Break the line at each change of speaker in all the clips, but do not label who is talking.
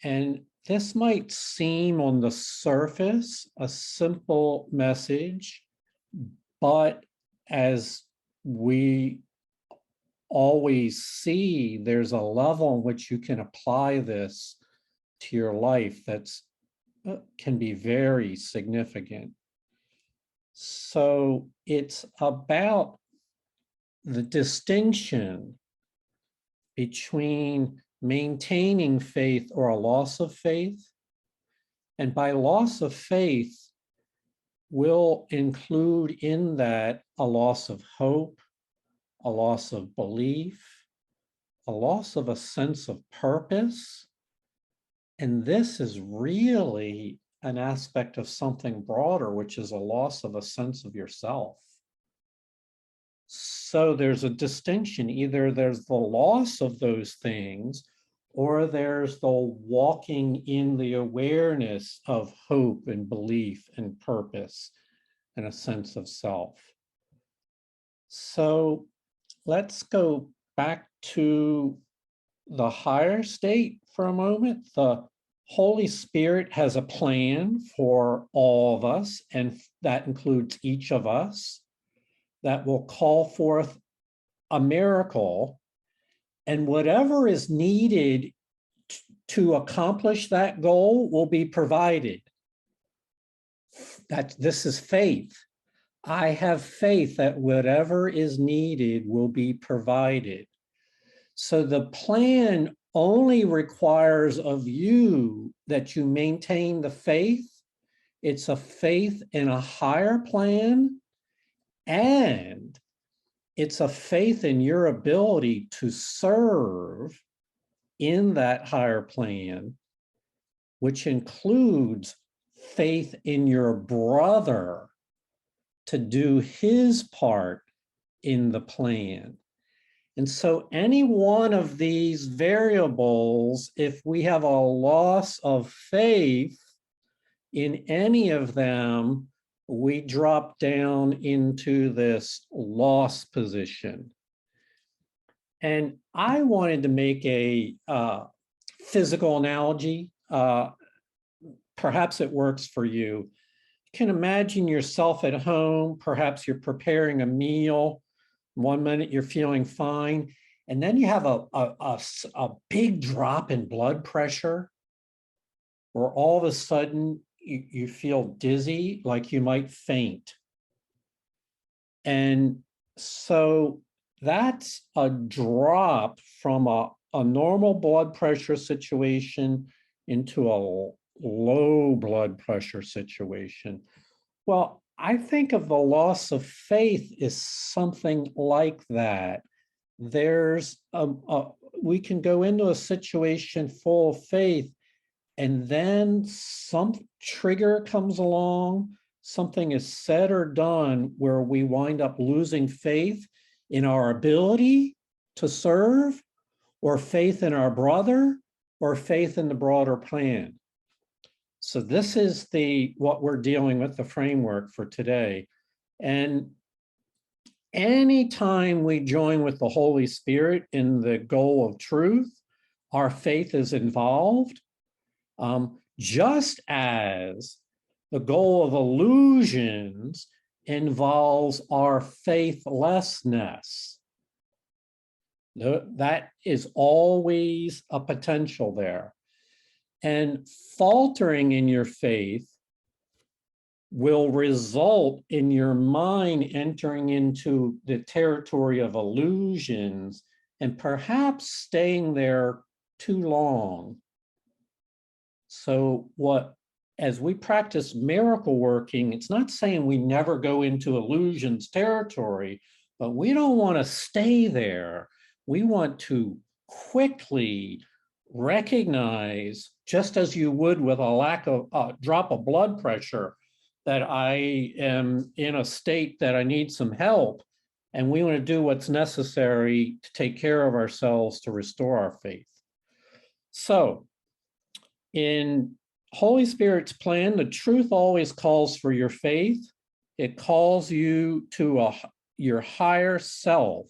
And this might seem on the surface a simple message, but as we always see, there's a level in which you can apply this to your life that's can be very significant. So it's about the distinction between maintaining faith or a loss of faith. And by loss of faith, we'll include in that a loss of hope, a loss of belief, a loss of a sense of purpose. And this is really an aspect of something broader, which is a loss of a sense of yourself. So there's a distinction. Either there's the loss of those things, or there's the walking in the awareness of hope and belief and purpose and a sense of self. So let's go back to the higher state for a moment. The Holy Spirit has a plan for all of us, and that includes each of us, that will call forth a miracle, and whatever is needed to accomplish that goal will be provided. This is faith. I have faith that whatever is needed will be provided. So the plan only requires of you that you maintain the faith. It's a faith in a higher plan, and it's a faith in your ability to serve in that higher plan, which includes faith in your brother to do his part in the plan. And so any one of these variables, if we have a loss of faith in any of them, we drop down into this loss position. And I wanted to make a physical analogy. Perhaps it works for you. You can imagine yourself at home. Perhaps you're preparing a meal. One minute you're feeling fine, and then you have a big drop in blood pressure, or all of a sudden you feel dizzy, like you might faint. And so that's a drop from a normal blood pressure situation into a low blood pressure situation. Well, I think of the loss of faith as something like that. There's we can go into a situation full of faith, and then some trigger comes along, something is said or done where we wind up losing faith in our ability to serve, or faith in our brother, or faith in the broader plan. So this is what we're dealing with, the framework for today. And anytime we join with the Holy Spirit in the goal of truth, our faith is involved, just as the goal of illusions involves our faithlessness. That is always a potential there. And faltering in your faith will result in your mind entering into the territory of illusions and perhaps staying there too long. So as we practice miracle working, it's not saying we never go into illusions territory, but we don't want to stay there. We want to quickly recognize, just as you would with a drop of blood pressure, that I am in a state that I need some help, and we want to do what's necessary to take care of ourselves to restore our faith. So in Holy Spirit's plan, the truth always calls for your faith. It calls you to your higher self,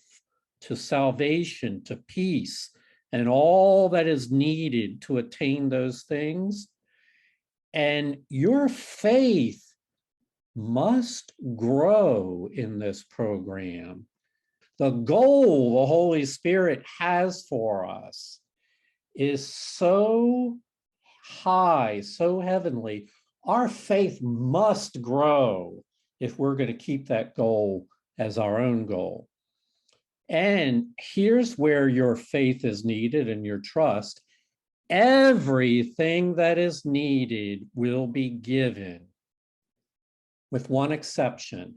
to salvation, to peace, and all that is needed to attain those things. And your faith must grow in this program. The goal the Holy Spirit has for us is so high, so heavenly. Our faith must grow if we're going to keep that goal as our own goal. And here's where your faith is needed and your trust. Everything that is needed will be given, with one exception.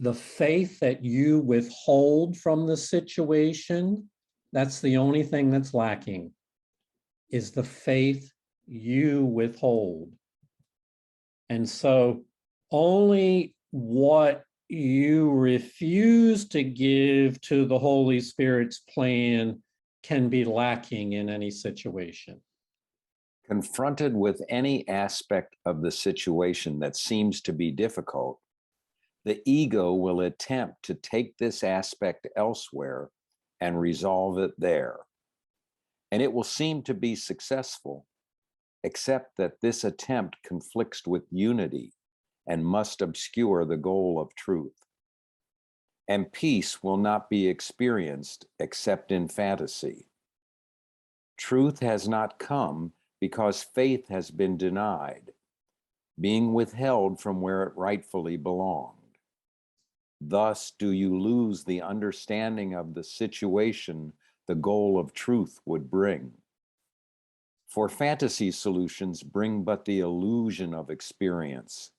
The faith that you withhold from the situation, that's the only thing that's lacking, is the faith you withhold. And so only what you refuse to give to the Holy Spirit's plan can be lacking in any situation.
Confronted with any aspect of the situation that seems to be difficult, the ego will attempt to take this aspect elsewhere and resolve it there. And it will seem to be successful, except that this attempt conflicts with unity and must obscure the goal of truth. And peace will not be experienced except in fantasy. Truth has not come because faith has been denied, being withheld from where it rightfully belonged. Thus do you lose the understanding of the situation the goal of truth would bring. For fantasy solutions bring but the illusion of experience,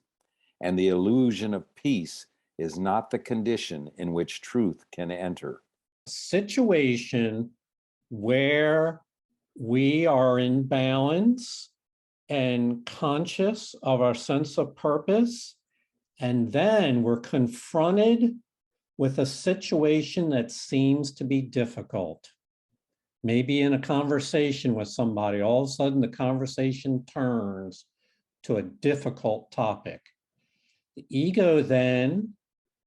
and the illusion of peace is not the condition in which truth can enter.
Situation where we are in balance and conscious of our sense of purpose, and then we're confronted with a situation that seems to be difficult. Maybe in a conversation with somebody, all of a sudden the conversation turns to a difficult topic. The ego then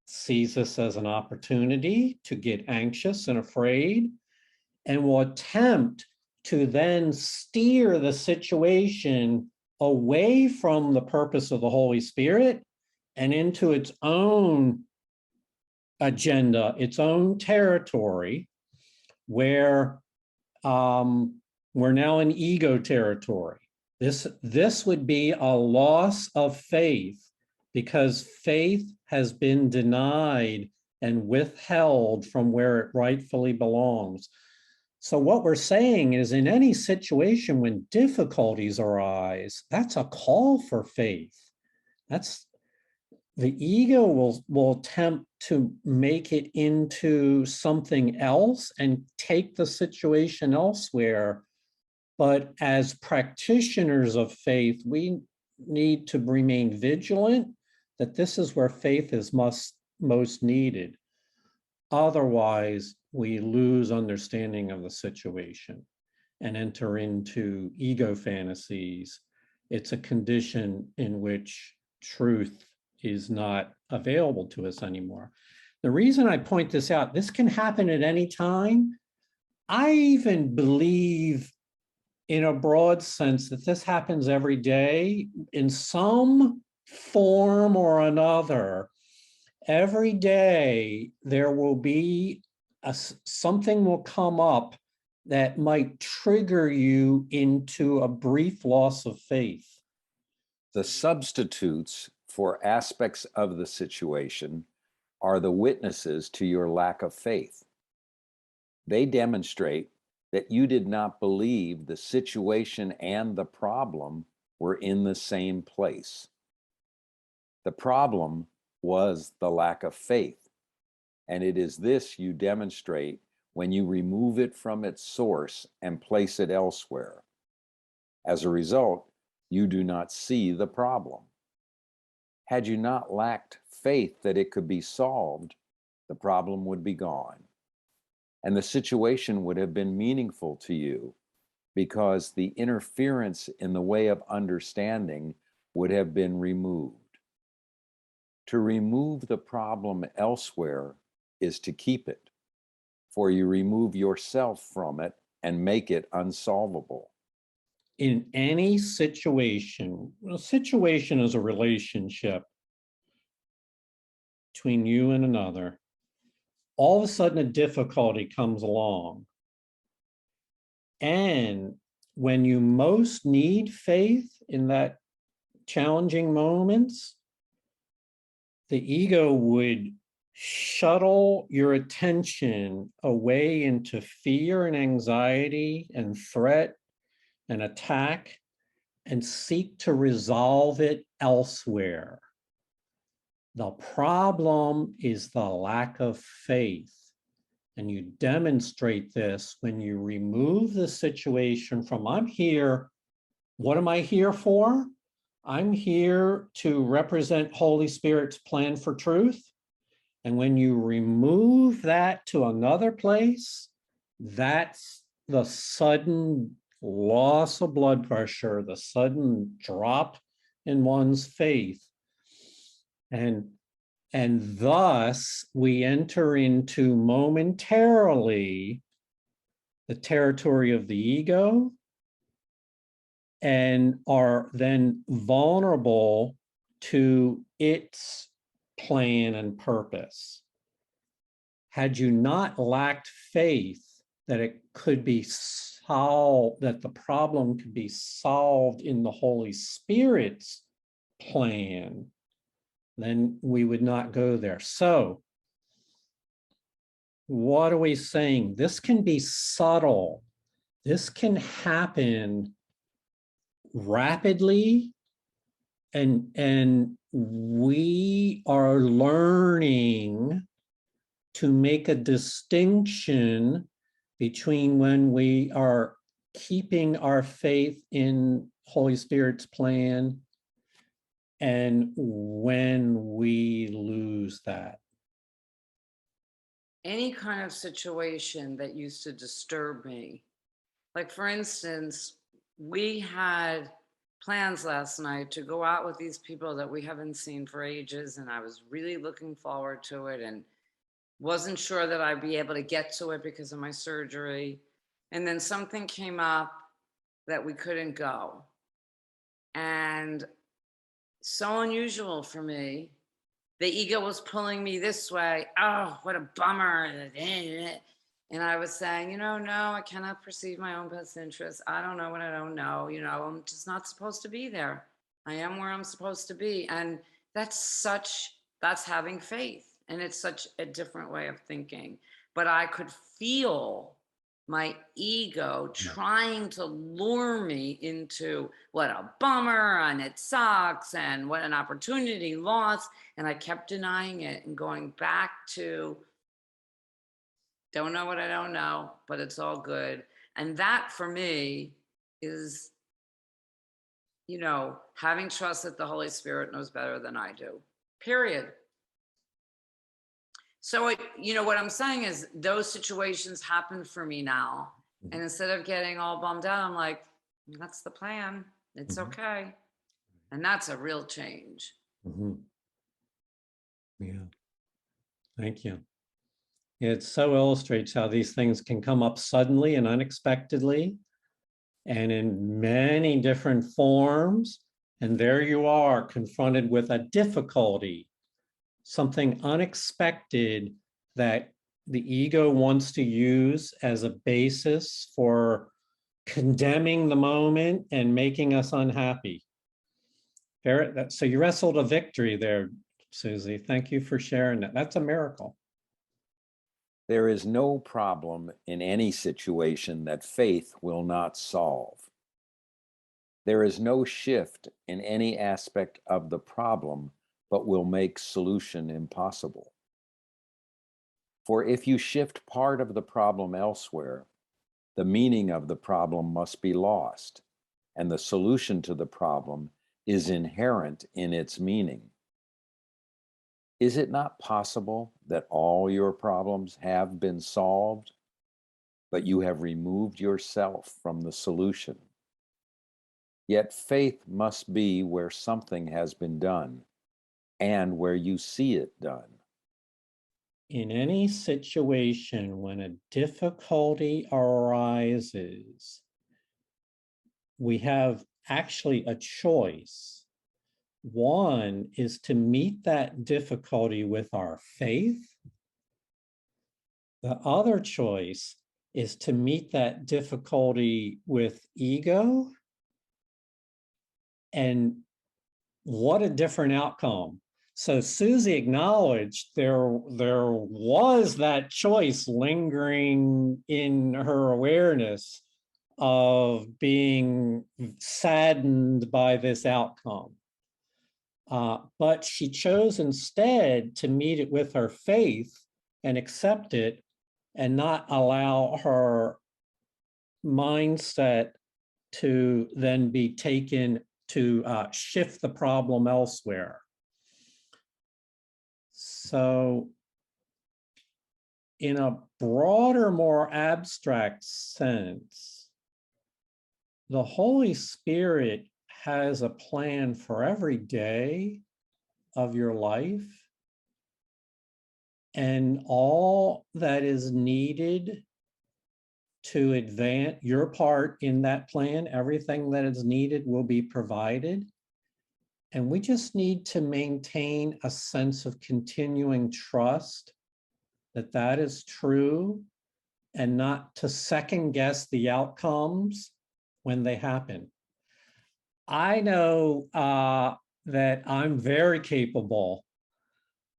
sees this as an opportunity to get anxious and afraid, and will attempt to then steer the situation away from the purpose of the Holy Spirit and into its own agenda, its own territory, where we're now in ego territory. This would be a loss of faith, because faith has been denied and withheld from where it rightfully belongs. So what we're saying is, in any situation when difficulties arise, that's a call for faith. That's the ego will attempt to make it into something else and take the situation elsewhere. But as practitioners of faith, we need to remain vigilant that this is where faith is most needed. Otherwise, we lose understanding of the situation and enter into ego fantasies. It's a condition in which truth is not available to us anymore. The reason I point this out, this can happen at any time. I even believe, in a broad sense, that this happens every day in some form or another. Every day there will be something will come up that might trigger you into a brief loss of faith.
The substitutes for aspects of the situation are the witnesses to your lack of faith. They demonstrate that you did not believe the situation and the problem were in the same place. The problem was the lack of faith, and it is this you demonstrate when you remove it from its source and place it elsewhere. As a result, you do not see the problem. Had you not lacked faith that it could be solved, the problem would be gone, and the situation would have been meaningful to you, because the interference in the way of understanding would have been removed. To remove the problem elsewhere is to keep it, for you remove yourself from it and make it unsolvable.
In any situation, a situation is a relationship between you and another. All of a sudden, a difficulty comes along. And when you most need faith in that challenging moments, the ego would shuttle your attention away into fear and anxiety and threat and attack and seek to resolve it elsewhere. The problem is the lack of faith. And you demonstrate this when you remove the situation from, I'm here. What am I here for? I'm here to represent Holy Spirit's plan for truth. And when you remove that to another place, that's the sudden loss of blood pressure, the sudden drop in one's faith. And thus we enter into momentarily the territory of the ego and are then vulnerable to its plan and purpose. Had you not lacked faith that it could be solved, that the problem could be solved in the Holy Spirit's plan, then we would not go there. So what are we saying? This can be subtle. This can happen rapidly, and we are learning to make a distinction between when we are keeping our faith in Holy Spirit's plan and when we lose that.
Any kind of situation that used to disturb me, like for instance, we had plans last night to go out with these people that we haven't seen for ages, and I was really looking forward to it and wasn't sure that I'd be able to get to it because of my surgery. And then something came up that we couldn't go. And so unusual for me. The ego was pulling me this way. Oh, what a bummer. And I was saying, no, I cannot perceive my own best interest. I don't know what I don't know. I'm just not supposed to be there. I am where I'm supposed to be. And that's having faith. And it's such a different way of thinking. But I could feel my ego trying to lure me into what a bummer and it sucks and what an opportunity lost. And I kept denying it and going back to, don't know what I don't know, but it's all good. And that for me is, having trust that the Holy Spirit knows better than I do, period. So, what I'm saying is those situations happen for me now. And instead of getting all bummed out, I'm like, that's the plan. It's okay. And that's a real change.
Yeah. Thank you. It so illustrates how these things can come up suddenly and unexpectedly and in many different forms. And there you are confronted with a difficulty, something unexpected that the ego wants to use as a basis for condemning the moment and making us unhappy. So you wrestled a victory there, Susie. Thank you for sharing that. That's a miracle.
There is no problem in any situation that faith will not solve. There is no shift in any aspect of the problem but will make solution impossible. For if you shift part of the problem elsewhere, the meaning of the problem must be lost, and the solution to the problem is inherent in its meaning. Is it not possible that all your problems have been solved, but you have removed yourself from the solution? Yet faith must be where something has been done and where you see it done.
in any situation when a difficulty arises, we have actually a choice. One is to meet that difficulty with our faith. The other choice is to meet that difficulty with ego. And what a different outcome. So Susie acknowledged there was that choice lingering in her awareness of being saddened by this outcome. But she chose instead to meet it with her faith and accept it and not allow her mindset to then be taken to shift the problem elsewhere. So in a broader, more abstract sense, the Holy Spirit has a plan for every day of your life, and all that is needed to advance your part in that plan, everything that is needed will be provided. And we just need to maintain a sense of continuing trust that that is true, and not to second guess the outcomes when they happen. I know that I'm very capable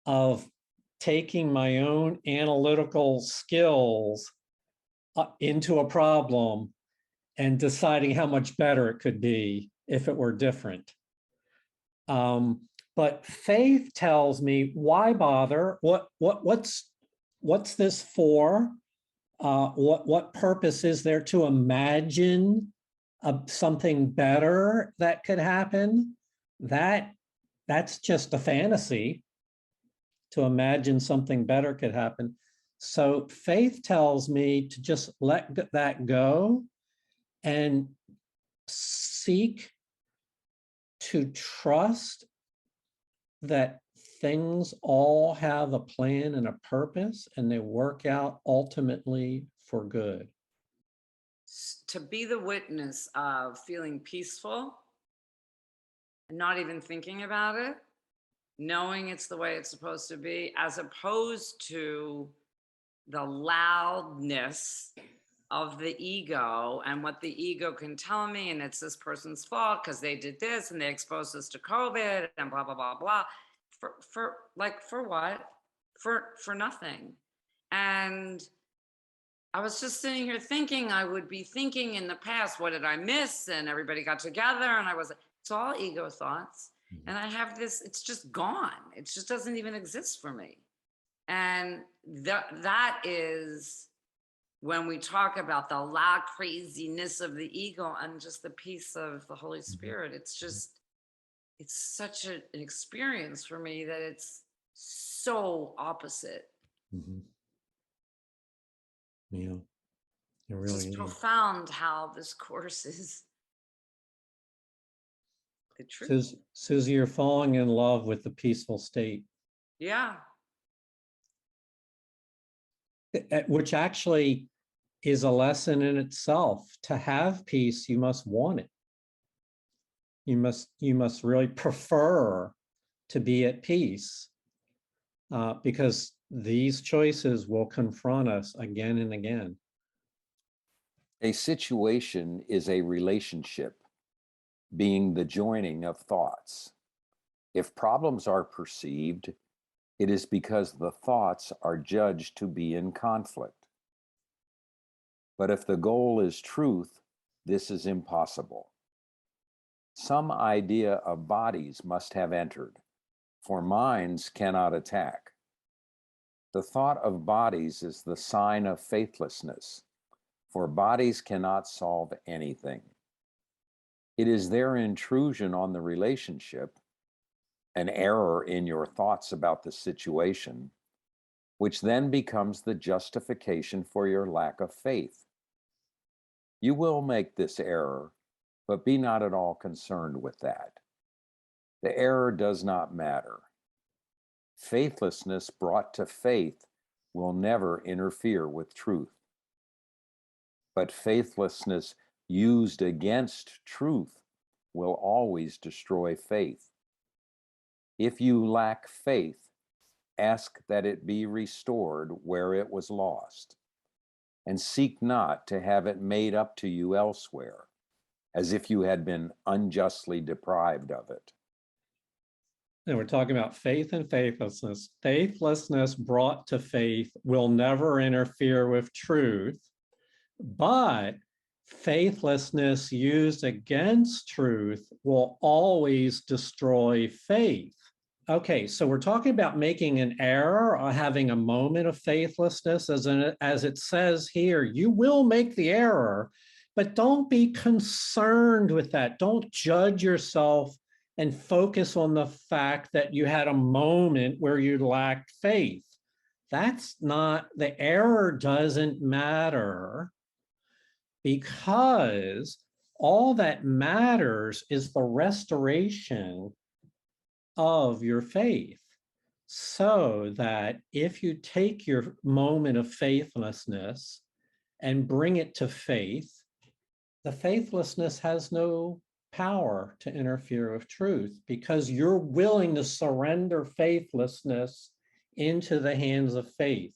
of taking my own analytical skills into a problem and deciding how much better it could be if it were different. But faith tells me, why bother? What's this for? What purpose is there to imagine something better that could happen? That's just a fantasy, to imagine something better could happen. So faith tells me to just let that go and seek to trust that things all have a plan and a purpose, and they work out ultimately for good.
To be the witness of feeling peaceful and not even thinking about it, knowing it's the way it's supposed to be, as opposed to the loudness of the ego and what the ego can tell me, and it's this person's fault because they did this and they exposed us to COVID and blah blah blah blah. For what? For nothing. And I was just sitting here thinking, I would be thinking in the past, what did I miss? And everybody got together, and I was, it's all ego thoughts. And I have this, it's just gone. It just doesn't even exist for me. And that is when we talk about the loud craziness of the ego and just the peace of the Holy Spirit. It's just, it's such an experience for me that it's so opposite.
Mm-hmm. Yeah, it
It's
really
just
is.
profound how this course is the truth.
Susie, you're falling in love with the peaceful state.
Yeah.
Which actually is a lesson in itself. To have peace, you must want it. You must really prefer to be at peace, because these choices will confront us again and again.
A situation is a relationship, being the joining of thoughts. If problems are perceived, it is because the thoughts are judged to be in conflict. But if the goal is truth, this is impossible. Some idea of bodies must have entered, for minds cannot attack. The thought of bodies is the sign of faithlessness, for bodies cannot solve anything. It is their intrusion on the relationship, an error in your thoughts about the situation, which then becomes the justification for your lack of faith. You will make this error, but be not at all concerned with that. The error does not matter. Faithlessness brought to faith will never interfere with truth. But faithlessness used against truth will always destroy faith. If you lack faith, ask that it be restored where it was lost, and seek not to have it made up to you elsewhere, as if you had been unjustly deprived of it.
And we're talking about faith and faithlessness. Faithlessness brought to faith will never interfere with truth, but faithlessness used against truth will always destroy faith. Okay, so we're talking about making an error or having a moment of faithlessness, as it says here. You will make the error, but don't be concerned with that. Don't judge yourself and focus on the fact that you had a moment where you lacked faith. That's not, the error doesn't matter, because all that matters is the restoration of your faith. So that if you take your moment of faithlessness and bring it to faith, the faithlessness has no power to interfere with truth, because you're willing to surrender faithlessness into the hands of faith.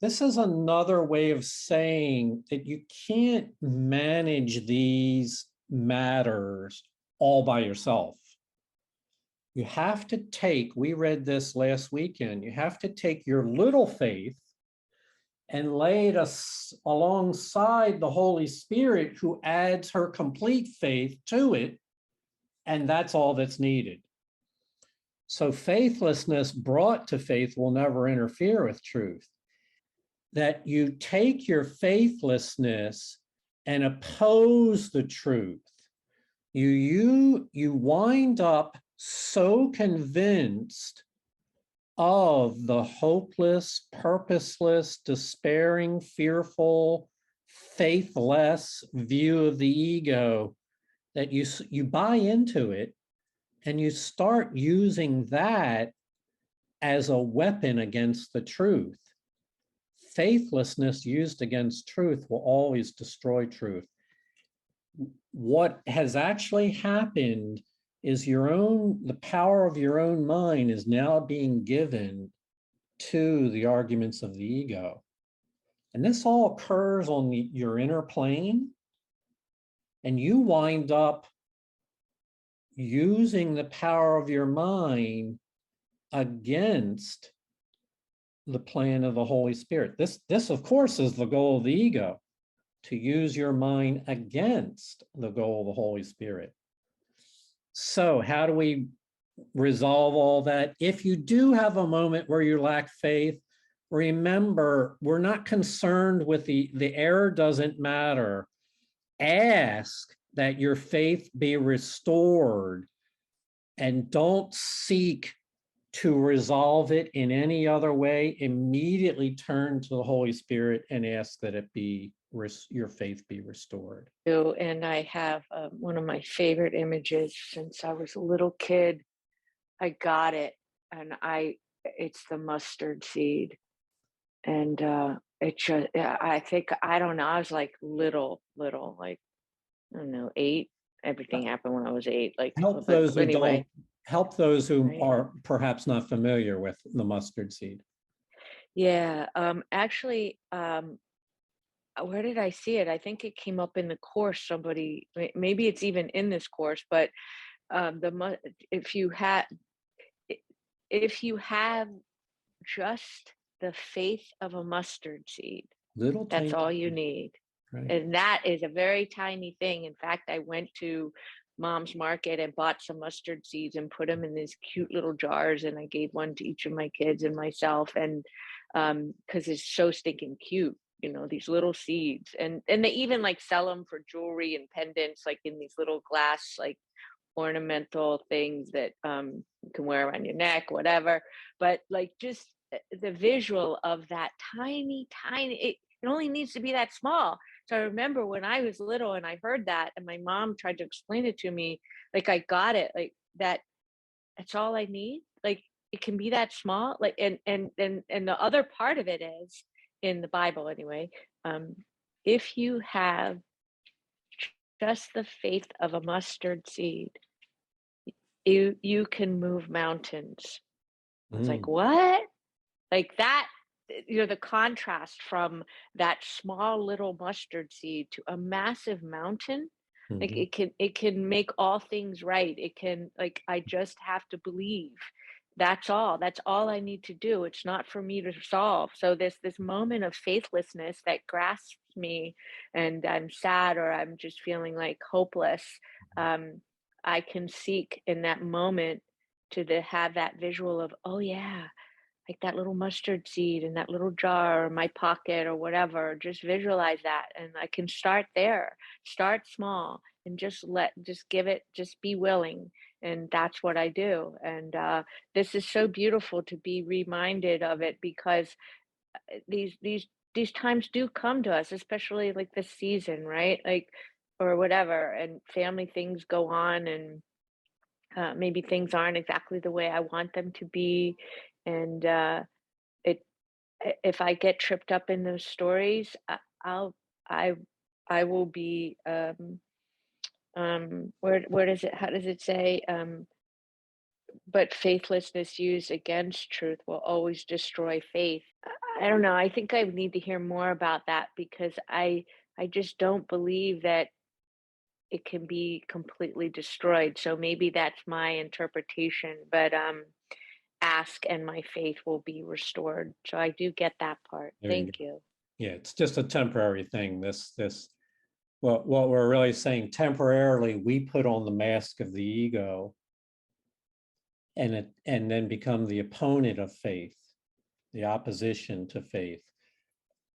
This is another way of saying that you can't manage these matters all by yourself. You have to take, we read this last weekend, you have to take your little faith and lay it alongside the Holy Spirit, who adds her complete faith to it, and that's all that's needed. So faithlessness brought to faith will never interfere with truth. That you take your faithlessness and oppose the truth. You wind up so convinced of the hopeless, purposeless, despairing, fearful, faithless view of the ego that you buy into it, and you start using that as a weapon against the truth. Faithlessness used against truth will always destroy truth. What has actually happened is the power of your own mind is now being given to the arguments of the ego. And this all occurs on your inner plane, and you wind up using the power of your mind against the plan of the Holy Spirit. This, of course, is the goal of the ego, to use your mind against the goal of the Holy Spirit. So how do we resolve all that? If you do have a moment where you lack faith, remember, we're not concerned with the error doesn't matter. Ask that your faith be restored, and don't seek to resolve it in any other way. Immediately turn to the Holy Spirit and ask that it be your faith be restored.
And I have one of my favorite images since I was a little kid. I got it, and it's the mustard seed, and it just, I think, I don't know, I was like little, like, I don't know, 8. Everything happened when I was 8. Like,
Help those who
anyway.
don't, help those who
Right.
are perhaps not familiar with the mustard seed.
Yeah, actually, where did I see it? I think it came up in the course. Somebody, maybe it's even in this course, but if you have just the faith of a mustard seed,
Little
that's
tiny
all you
seed,
need.
right?
And that is a very tiny thing. In fact, I went to Mom's Market and bought some mustard seeds and put them in these cute little jars, and I gave one to each of my kids and myself, and because it's so stinking cute, these little seeds. And they even like sell them for jewelry and pendants, like in these little glass, like ornamental things that you can wear around your neck, whatever. But like, just the visual of that tiny, it only needs to be that small. So I remember when I was little and I heard that, and my mom tried to explain it to me, like, I got it, like, that's all I need. Like, it can be that small. Like, and the other part of it is in the Bible anyway. If you have just the faith of a mustard seed, you can move mountains. I was like,
Mm,
what? Like that, the contrast from that small little mustard seed to a massive mountain, like
mhm.
it can make all things right. It can, like, I just have to believe. That's all I need to do. It's not for me to solve. So this moment of faithlessness that grasps me, and I'm sad, or I'm just feeling like hopeless, um, I can seek in that moment to have that visual of, oh yeah, like that little mustard seed in that little jar or my pocket or whatever. Just visualize that, and I can start there. Start small and just give it, just be willing. And that's what I do. And this is so beautiful to be reminded of it, because these times do come to us, especially like this season, right? Like, or whatever, and family things go on, and maybe things aren't exactly the way I want them to be. And it if I get tripped up in those stories, I'll I I will be where does it, how does it say, but faithlessness used against truth will always destroy faith. I don't know. I think I need to hear more about that, because I just don't believe that it can be completely destroyed. So maybe that's my interpretation, but ask and my faith will be restored. So I do get that part.
There you
Thank
go.
you.
Yeah, it's just a temporary thing. What we're really saying, temporarily, we put on the mask of the ego and then become the opponent of faith, the opposition to faith.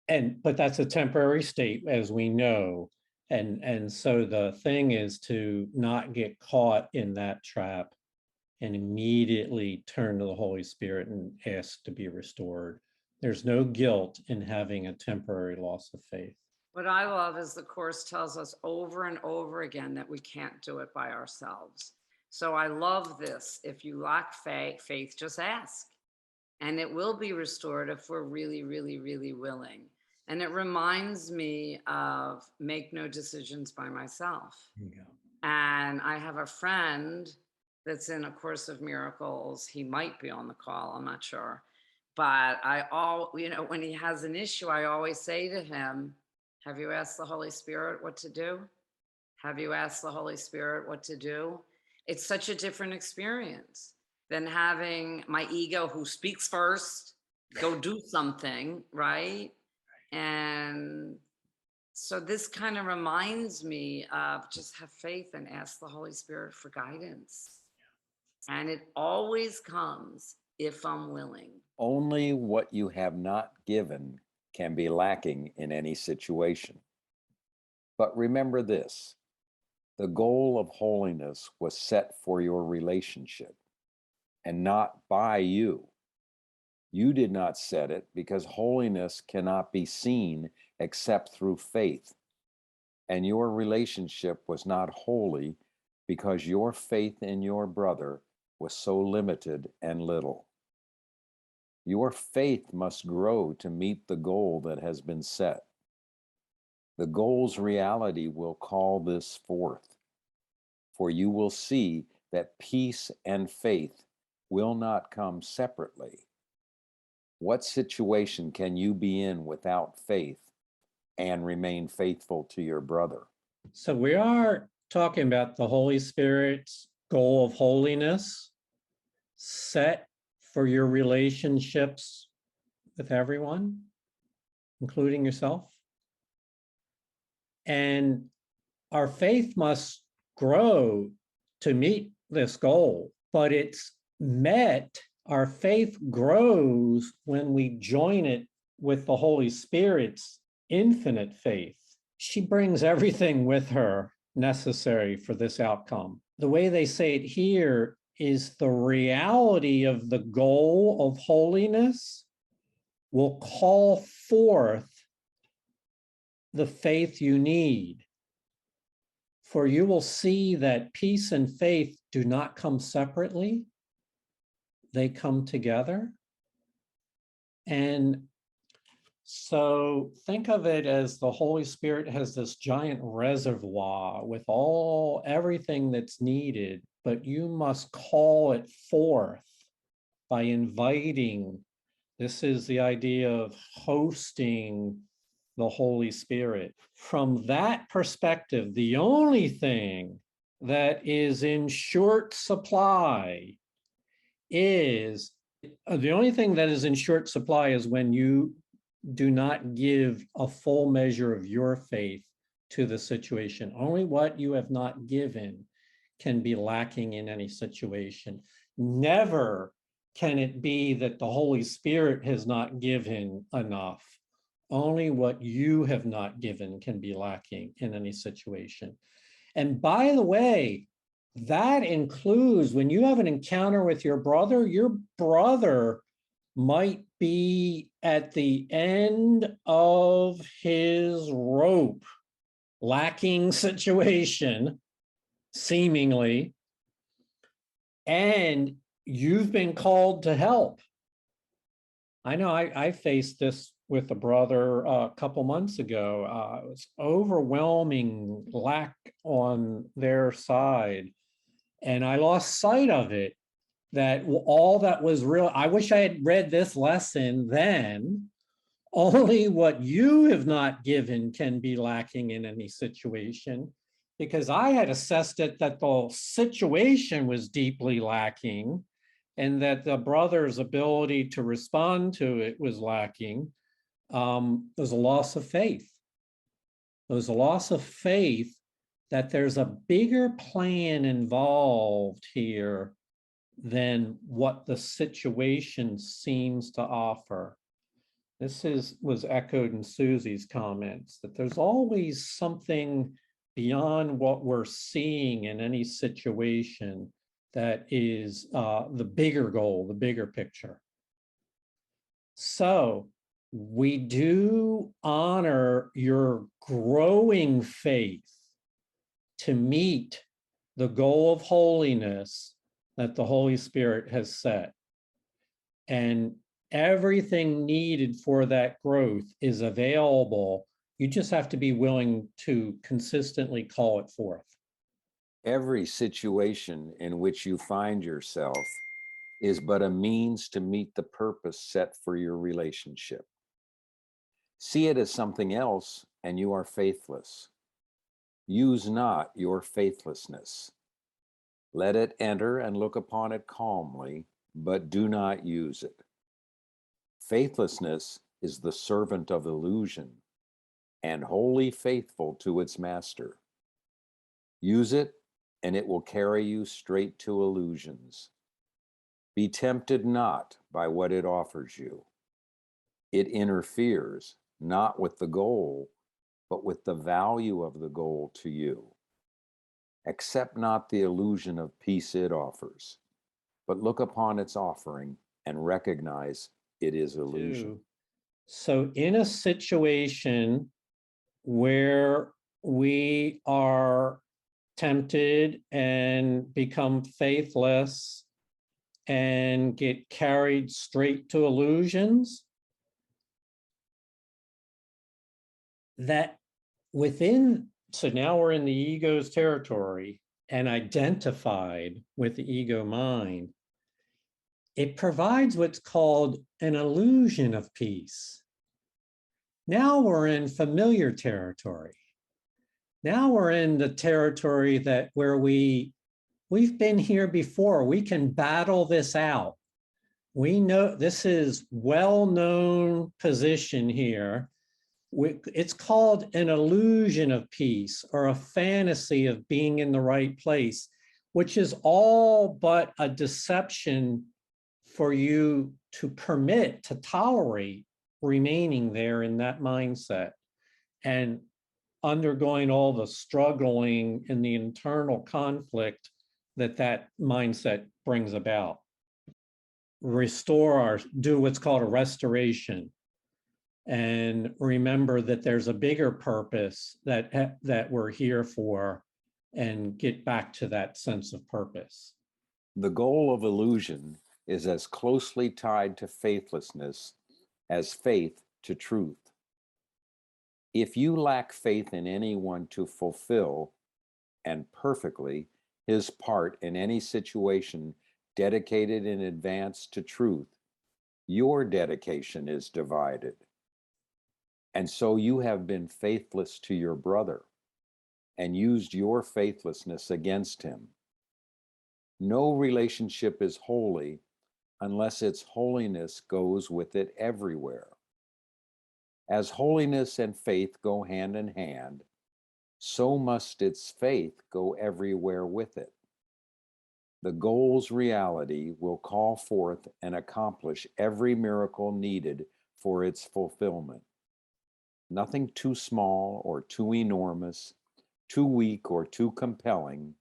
But that's a temporary state, as we know. And so the thing is to not get caught in that trap and immediately turn to the Holy Spirit and ask to be restored. There's no guilt in having a temporary loss of faith.
What I love is the Course tells us over and over again that we can't do it by ourselves. So I love this. If you lack faith, just ask. And it will be restored if we're really, really, really willing. And it reminds me of make no decisions by myself.
Yeah.
And I have a friend that's in A Course of Miracles. He might be on the call, I'm not sure. But when he has an issue, I always say to him, have you asked the Holy Spirit what to do? Have you asked the Holy Spirit what to do? It's such a different experience than having my ego, who speaks first, go do something, right? And so this kind of reminds me of just have faith and ask the Holy Spirit for guidance. And it always comes if I'm willing.
Only what you have not given can be lacking in any situation. But remember this, the goal of holiness was set for your relationship and not by you. You did not set it, because holiness cannot be seen except through faith. And your relationship was not holy because your faith in your brother was so limited and little. Your faith must grow to meet the goal that has been set. The goal's reality will call this forth, for you will see that peace and faith will not come separately. What situation can you be in without faith and remain faithful to your brother?
So we are talking about the Holy Spirit's goal of holiness set for your relationships with everyone, including yourself. And our faith must grow to meet this goal, but our faith grows when we join it with the Holy Spirit's infinite faith. She brings everything with her necessary for this outcome. The way they say it here is the reality of the goal of holiness will call forth the faith you need. For you will see that peace and faith do not come separately. they come together. And so think of it as the Holy Spirit has this giant reservoir with everything that's needed, but you must call it forth by inviting. This is the idea of hosting the Holy Spirit. From that perspective, the only thing that is in short supply is when you do not give a full measure of your faith to the situation. Only what you have not given can be lacking in any situation. Never can it be that the Holy Spirit has not given enough. Only what you have not given can be lacking in any situation. And by the way, that includes when you have an encounter with your brother might be at the end of his rope, lacking situation, seemingly, and you've been called to help. I know I faced this with a brother a couple months ago. It was overwhelming lack on their side, and I lost sight of it. That all that was real. I wish I had read this lesson then. Only what you have not given can be lacking in any situation, because I had assessed it that the situation was deeply lacking and that the brother's ability to respond to it was lacking. There's a loss of faith. There's a loss of faith that there's a bigger plan involved here than what the situation seems to offer. This was echoed in Susie's comments, that there's always something beyond what we're seeing in any situation that is the bigger goal, the bigger picture. So we do honor your growing faith to meet the goal of holiness that the Holy Spirit has set. And everything needed for that growth is available. You just have to be willing to consistently call it forth.
Every situation in which you find yourself is but a means to meet the purpose set for your relationship. See it as something else, and you are faithless. Use not your faithlessness. Let it enter and look upon it calmly, but do not use it. Faithlessness is the servant of illusion and wholly faithful to its master. Use it, and it will carry you straight to illusions. Be tempted not by what it offers you. It interferes not with the goal, but with the value of the goal to you. Accept not the illusion of peace it offers, but look upon its offering and recognize it is illusion.
So in a situation where we are tempted and become faithless and get carried straight to illusions, that so now we're in the ego's territory and identified with the ego mind, it provides what's called an illusion of peace. Now we're in familiar territory. Now we're in the territory where we've been here before. We can battle this out. We know this is well-known position here. It's called an illusion of peace or a fantasy of being in the right place, which is all but a deception for you to permit, to tolerate remaining there in that mindset and undergoing all the struggling and the internal conflict that mindset brings about. Do what's called a restoration, and remember that there's a bigger purpose that we're here for, and get back to that sense of purpose.
The goal of illusion is as closely tied to faithlessness as faith to truth. If you lack faith in anyone to fulfill, and perfectly, his part in any situation dedicated in advance to truth, your dedication is divided. And so you have been faithless to your brother and used your faithlessness against him. No relationship is holy unless its holiness goes with it everywhere. As holiness and faith go hand in hand, so must its faith go everywhere with it. The goal's reality will call forth and accomplish every miracle needed for its fulfillment. Nothing too small or too enormous, too weak or too compelling,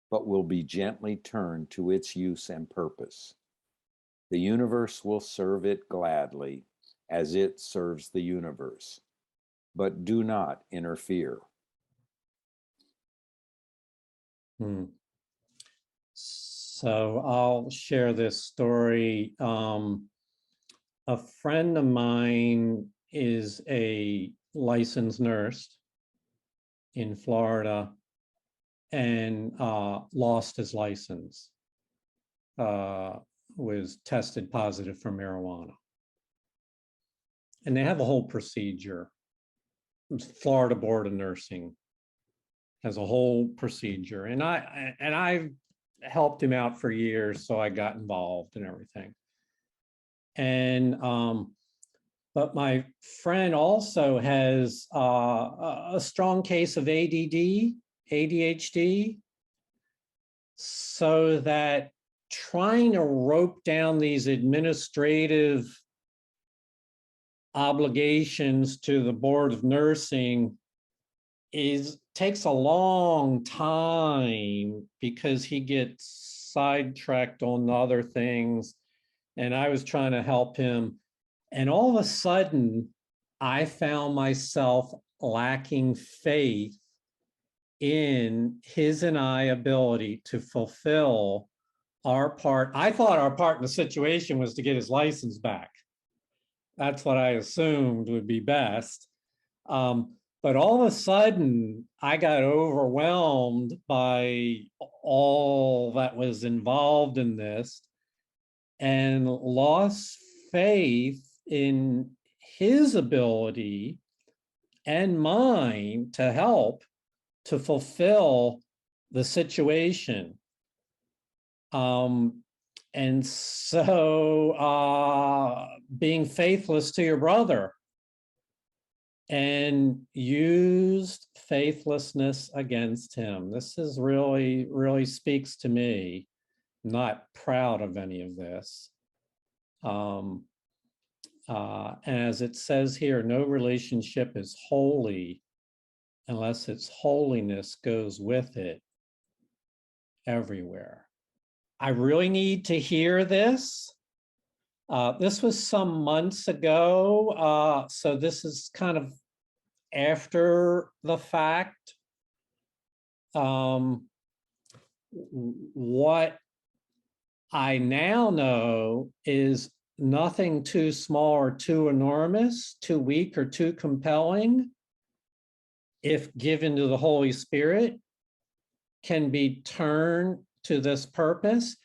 but will be gently turned to its use and purpose. The universe will serve it gladly as it serves the universe, but do not interfere.
So I'll share this story. A friend of mine is a licensed nurse in Florida and lost his license, was tested positive for marijuana. And they have a whole procedure. Florida Board of Nursing has a whole procedure. And I've helped him out for years, so I got involved and everything. And but my friend also has a strong case of ADD, ADHD, so that trying to rope down these administrative obligations to the Board of Nursing takes a long time because he gets sidetracked on other things. And I was trying to help him. And all of a sudden, I found myself lacking faith in his and I ability to fulfill our part. I thought our part in the situation was to get his license back. That's what I assumed would be best. But all of a sudden, I got overwhelmed by all that was involved in this and lost faith in his ability and mine to help to fulfill the situation. And so being faithless to your brother and used faithlessness against him. This is really speaks to me. I'm not proud of any of this. And as it says here, no relationship is holy unless its holiness goes with it everywhere. I really need to hear this. This was some months ago, so this is kind of after the fact. What I now know is nothing too small or too enormous, too weak or too compelling, if given to the Holy Spirit, can be turned to this purpose.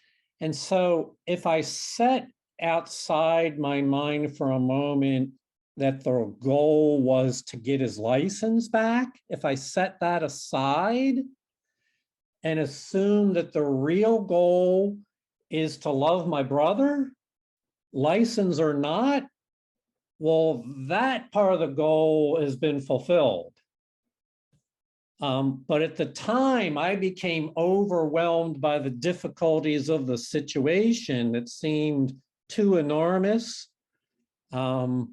And so if I set outside my mind for a moment that the goal was to get his license back, if I set that aside and assume that the real goal is to love my brother, license or not, well, that part of the goal has been fulfilled. But at the time, I became overwhelmed by the difficulties of the situation that seemed too enormous. And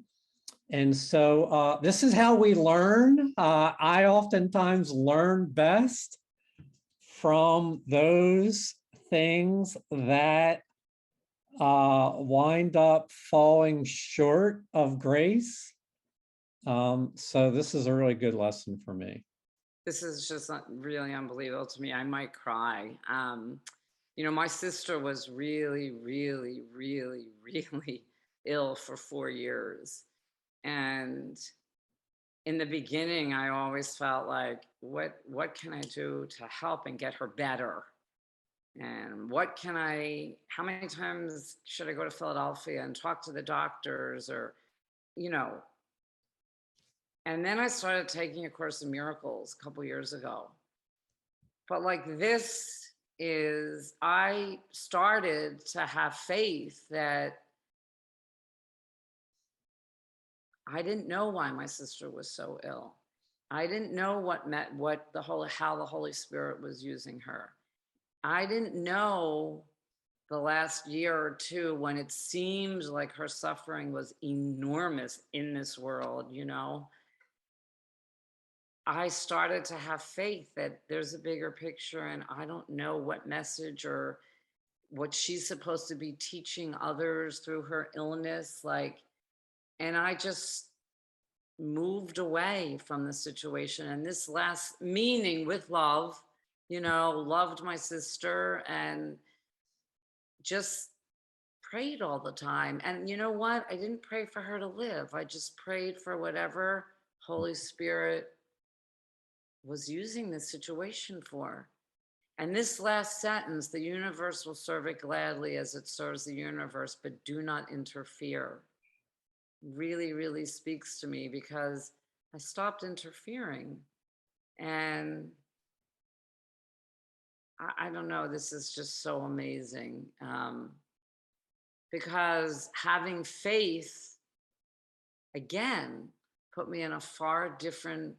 so this is how we learn. I oftentimes learn best from those things that wind up falling short of grace. So this is a really good lesson for me.
This is just really unbelievable to me. I might cry. You know, my sister was really, really, really, really ill for 4 years. And in the beginning, I always felt like, what can I do to help and get her better? And how many times should I go to Philadelphia and talk to the doctors or, you know, and then I started taking A Course in Miracles a couple years ago. But like this is, I started to have faith that I didn't know why my sister was so ill. I didn't know how the Holy Spirit was using her. I didn't know the last year or two when it seemed like her suffering was enormous in this world, you know. I started to have faith that there's a bigger picture, and I don't know what message or what she's supposed to be teaching others through her illness. Like, and I just moved away from the situation. And this last meaning with love, you know, loved my sister and just prayed all the time. And you know what? I didn't pray for her to live. I just prayed for whatever Holy Spirit was using this situation for. And this last sentence, the universe will serve it gladly as it serves the universe, but do not interfere, really, really speaks to me because I stopped interfering. And I don't know, this is just so amazing. Because having faith, again, put me in a far different,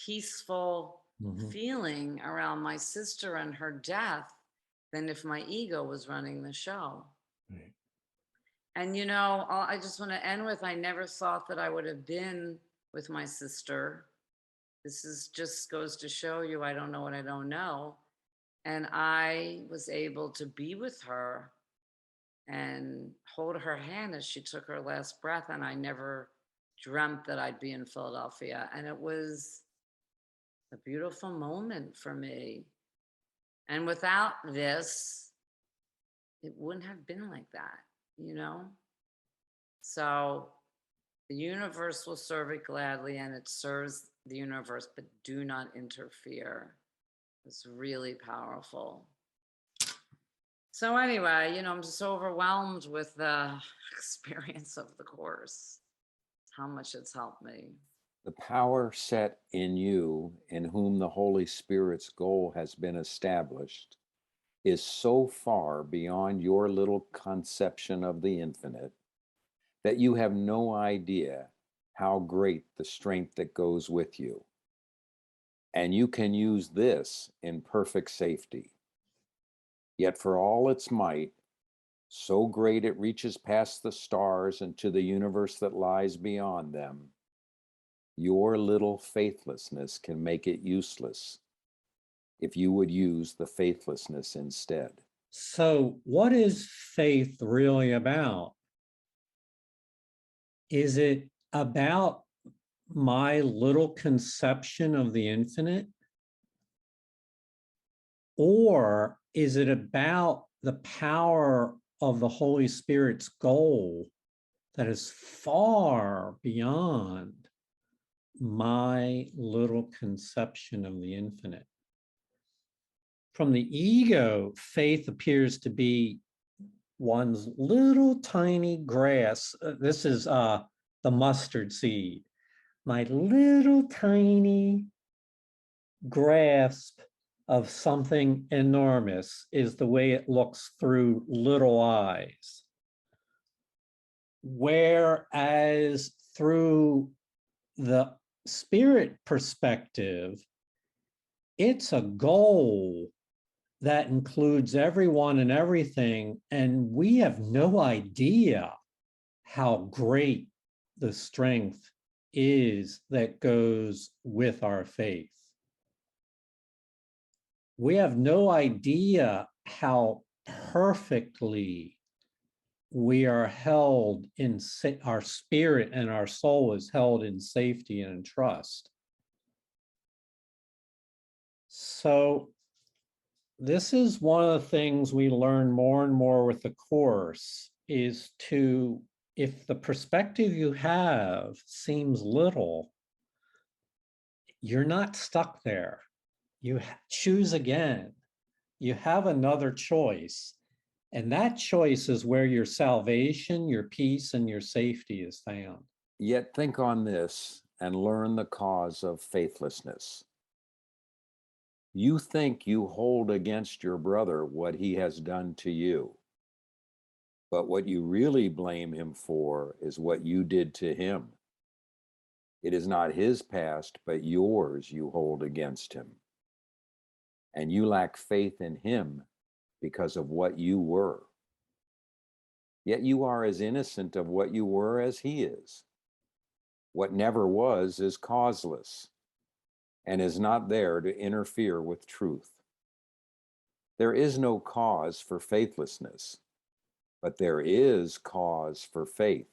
peaceful feeling around my sister and her death than if my ego was running the show.
Right.
And, you know, I just want to end with, I never thought that I would have been with my sister. This is just goes to show you, I don't know what I don't know. And I was able to be with her and hold her hand as she took her last breath. And I never dreamt that I'd be in Philadelphia. And it was a beautiful moment for me. And without this, it wouldn't have been like that, you know? So the universe will serve it gladly, and it serves the universe, but do not interfere. It's really powerful. So anyway, you know, I'm just overwhelmed with the experience of the course, how much it's helped me.
The power set in you, in whom the Holy Spirit's goal has been established, is so far beyond your little conception of the infinite that you have no idea how great the strength that goes with you. And you can use this in perfect safety. Yet for all its might, so great it reaches past the stars and to the universe that lies beyond them, your little faithlessness can make it useless if you would use the faithlessness instead.
So what is faith really about? Is it about my little conception of the infinite? Or is it about the power of the Holy Spirit's goal that is far beyond my little conception of the infinite? From the ego, faith appears to be one's little tiny grass. This is the mustard seed. My little tiny grasp of something enormous is the way it looks through little eyes. Whereas through the spirit perspective, it's a goal that includes everyone and everything, and we have no idea how great the strength is that goes with our faith. We have no idea how perfectly we are held in, our spirit and our soul is held in safety and in trust. So this is one of the things we learn more and more with the course is to, if the perspective you have seems little, you're not stuck there. You choose again. You have another choice. And that choice is where your salvation, your peace, and your safety is found.
Yet think on this and learn the cause of faithlessness. You think you hold against your brother what he has done to you. But what you really blame him for is what you did to him. It is not his past, but yours you hold against him. And you lack faith in him because of what you were. Yet you are as innocent of what you were as he is. What never was is causeless and is not there to interfere with truth. There is no cause for faithlessness, but there is cause for faith.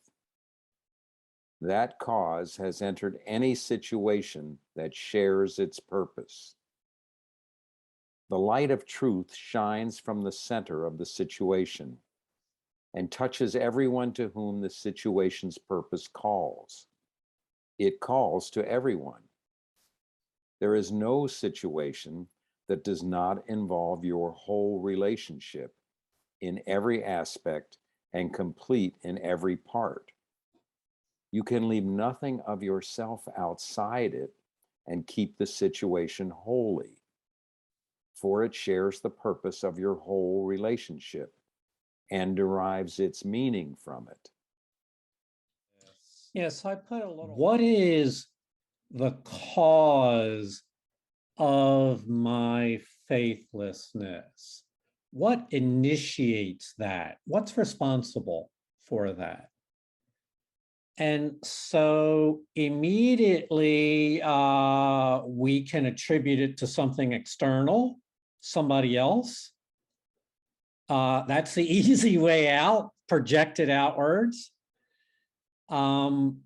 That cause has entered any situation that shares its purpose. The light of truth shines from the center of the situation and touches everyone to whom the situation's purpose calls. It calls to everyone. There is no situation that does not involve your whole relationship in every aspect and complete in every part. You can leave nothing of yourself outside it and keep the situation holy, for it shares the purpose of your whole relationship and derives its meaning from it.
Yes, I put a little. What is the cause of my faithlessness? What initiates that? What's responsible for that? And so immediately we can attribute it to something external, somebody else. That's the easy way out, project it outwards. And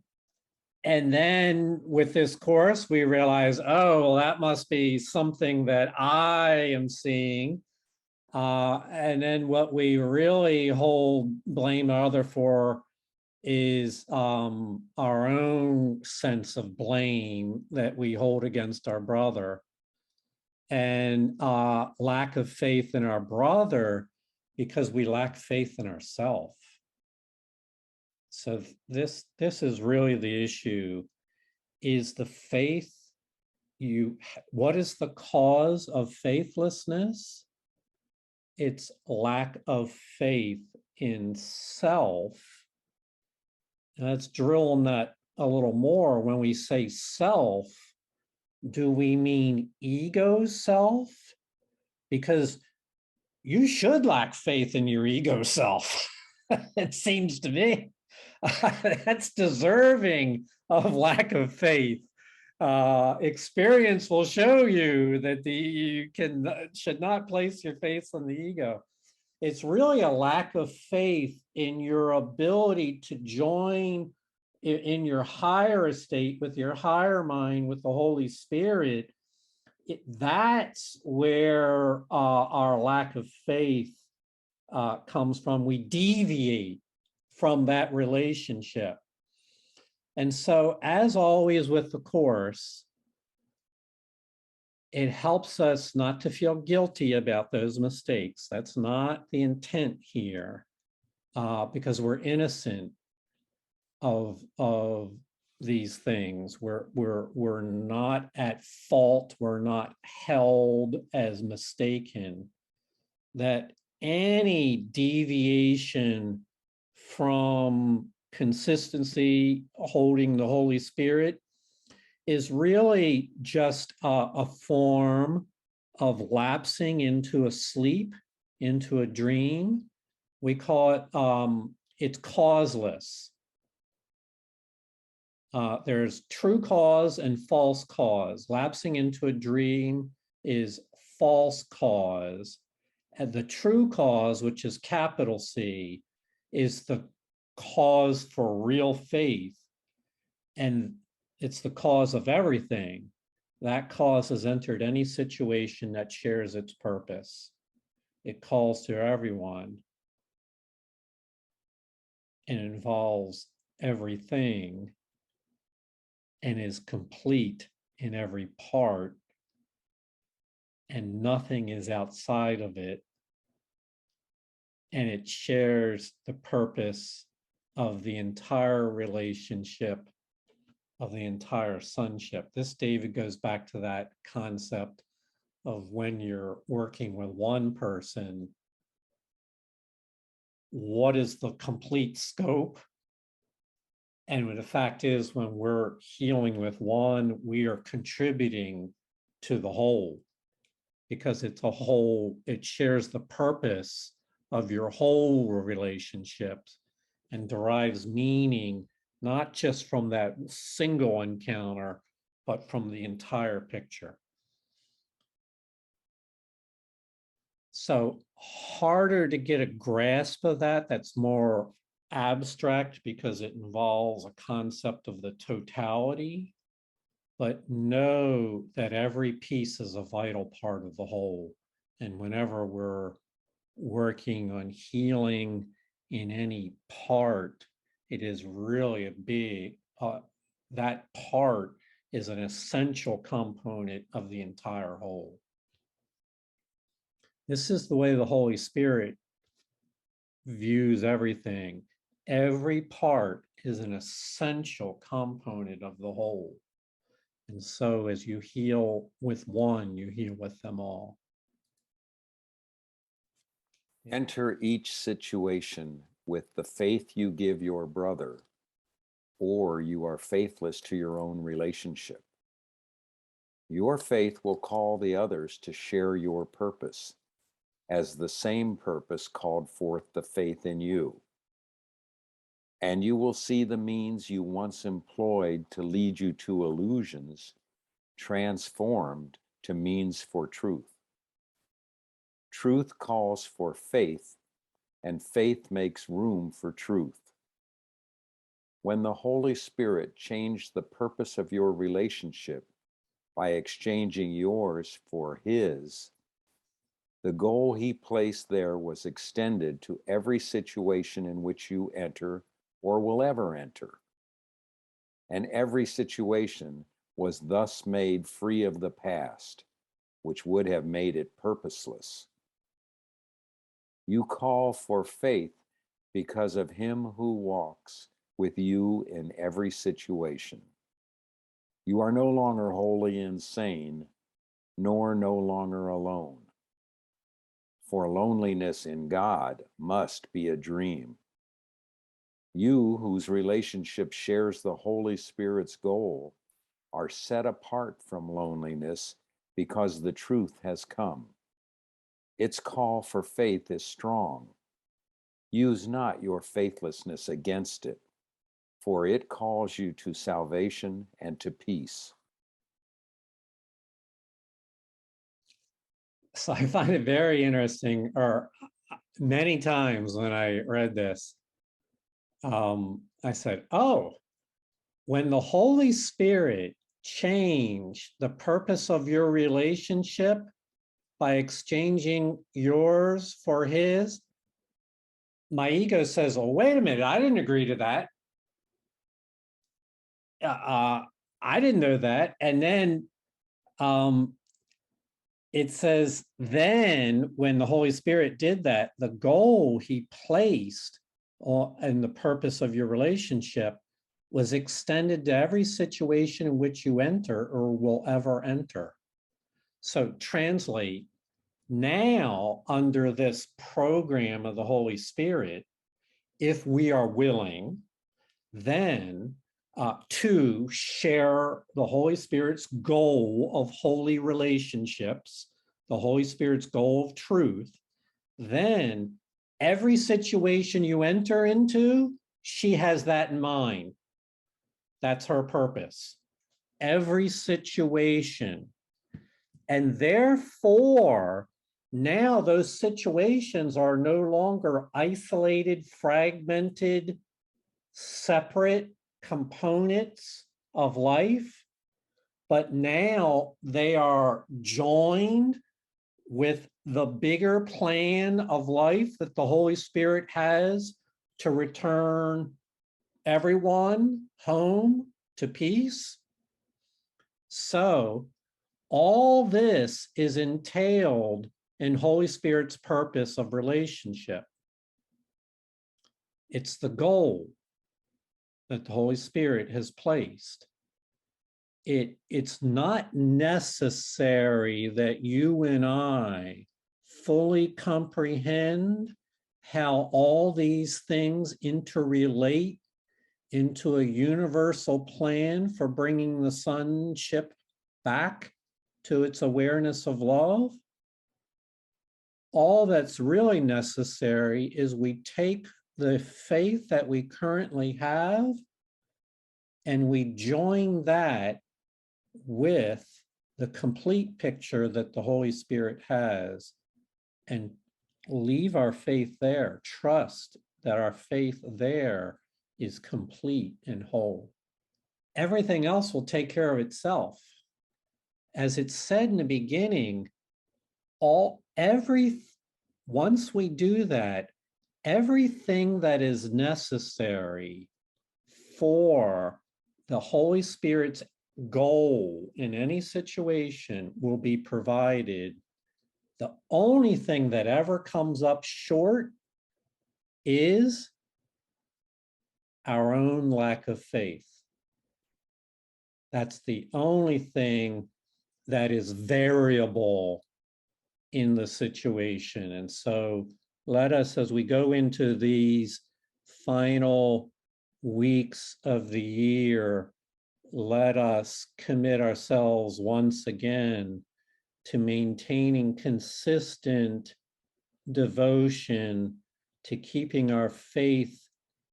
then with this course, we realize, oh, well, that must be something that I am seeing. And then what we really hold blame other for is our own sense of blame that we hold against our brother, and lack of faith in our brother because we lack faith in ourselves. So this is really the issue, is the faith what is the cause of faithlessness? It's lack of faith in self. And let's drill on that a little more. When we say self, do we mean ego self? Because you should lack faith in your ego self. It seems to me. That's deserving of lack of faith. Experience will show you that you should not place your faith in the ego. It's really a lack of faith in your ability to join in your higher estate with your higher mind, with the Holy Spirit. That's where our lack of faith comes from. We deviate from that relationship. And so, as always with the course, it helps us not to feel guilty about those mistakes. That's not the intent here, because we're innocent of these things. We're not at fault. We're not held as mistaken. That any deviation from consistency, holding the Holy Spirit, is really just a form of lapsing into a sleep, into a dream. We call it, it's causeless. There's true cause and false cause. Lapsing into a dream is false cause. And the true cause, which is capital C, is the cause for real faith. And it's the cause of everything. That cause has entered any situation that shares its purpose. It calls to everyone and involves everything and is complete in every part, and nothing is outside of it. And it shares the purpose of the entire relationship, of the entire sonship. This, David, goes back to that concept of when you're working with one person, what is the complete scope? And the fact is, when we're healing with one, we are contributing to the whole, because it's a whole, it shares the purpose of your whole relationships and derives meaning, not just from that single encounter, but from the entire picture. So harder to get a grasp of that. That's more abstract because it involves a concept of the totality, but know that every piece is a vital part of the whole. And whenever we're working on healing in any part, it is really a big, that part is an essential component of the entire whole. This is the way the Holy Spirit views everything. Every part is an essential component of the whole. And so as you heal with one, you heal with them all.
Enter each situation with the faith you give your brother, or you are faithless to your own relationship. Your faith will call the others to share your purpose, as the same purpose called forth the faith in you. And you will see the means you once employed to lead you to illusions transformed to means for truth. Truth calls for faith, and faith makes room for truth. When the Holy Spirit changed the purpose of your relationship by exchanging yours for His, the goal He placed there was extended to every situation in which you enter or will ever enter. And every situation was thus made free of the past, which would have made it purposeless. You call for faith because of Him who walks with you in every situation. You are no longer wholly insane, nor no longer alone. For loneliness in God must be a dream. You, whose relationship shares the Holy Spirit's goal, are set apart from loneliness because the truth has come. Its call for faith is strong. Use not your faithlessness against it, for it calls you to salvation and to peace.
So I find it very interesting, or many times when I read this, I said, oh, when the Holy Spirit changed the purpose of your relationship by exchanging yours for His, my ego says, oh, wait a minute, I didn't agree to that. I didn't know that. And then it says, then when the Holy Spirit did that, the goal He placed in the purpose of your relationship was extended to every situation in which you enter or will ever enter. So translate, now under this program of the Holy Spirit, if we are willing, then to share the Holy Spirit's goal of holy relationships, the Holy Spirit's goal of truth, then every situation you enter into, she has that in mind. That's her purpose. Every situation. And therefore, now those situations are no longer isolated, fragmented, separate components of life, but now they are joined with the bigger plan of life that the Holy Spirit has to return everyone home to peace. So all this is entailed in Holy Spirit's purpose of relationship. It's the goal that the Holy Spirit has placed. It's not necessary that you and I fully comprehend how all these things interrelate into a universal plan for bringing the sonship back to its awareness of love. All that's really necessary is we take the faith that we currently have and we join that with the complete picture that the Holy Spirit has and leave our faith there, trust that our faith there is complete and whole. Everything else will take care of itself. As it's said in the beginning, once we do that, everything that is necessary for the Holy Spirit's goal in any situation will be provided. The only thing that ever comes up short is our own lack of faith. That's the only thing that is variable in the situation. And so let us, as we go into these final weeks of the year, let us commit ourselves once again to maintaining consistent devotion to keeping our faith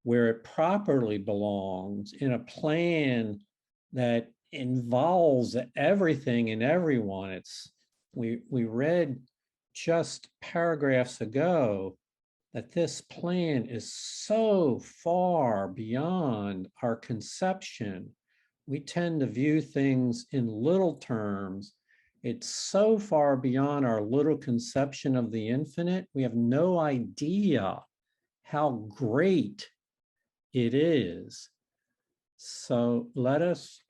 where it properly belongs in a plan that involves everything and everyone. We read just paragraphs ago that this plan is so far beyond our conception. We tend to view things in little terms. It's so far beyond our little conception of the infinite. We have no idea how great it is. So let us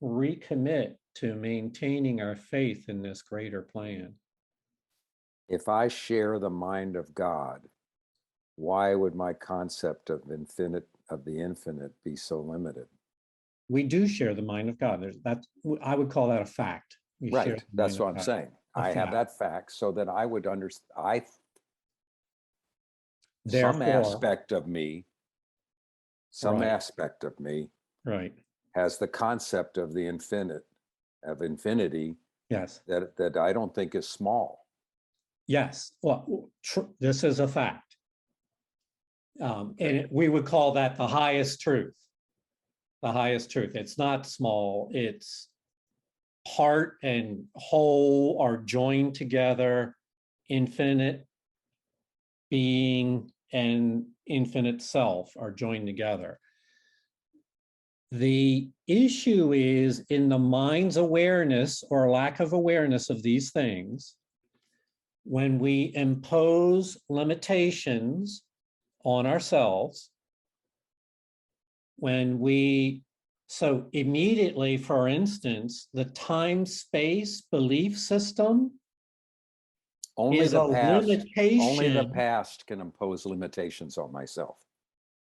recommit to maintaining our faith in this greater plan.
If I share the mind of God, why would my concept of the infinite be so limited?
We do share the mind of God. I would call that a fact. We share
Right.
the
That's
mind
what
of
I'm
God.
saying.
A
I have
fact.
that fact so that I would understand. Some
Therefore,
aspect of me
right.
has the concept of the infinite, of infinity,
Yes.
that I don't think is small.
Yes. Well, this is a fact. We would call that the highest truth. The highest truth. It's not small. It's part and whole are joined together. Infinite being and infinite self are joined together. The issue is in the mind's awareness or lack of awareness of these things, when we impose limitations on ourselves, so immediately, for instance, the time-space belief system is a limitation.
Only the past can impose limitations on myself.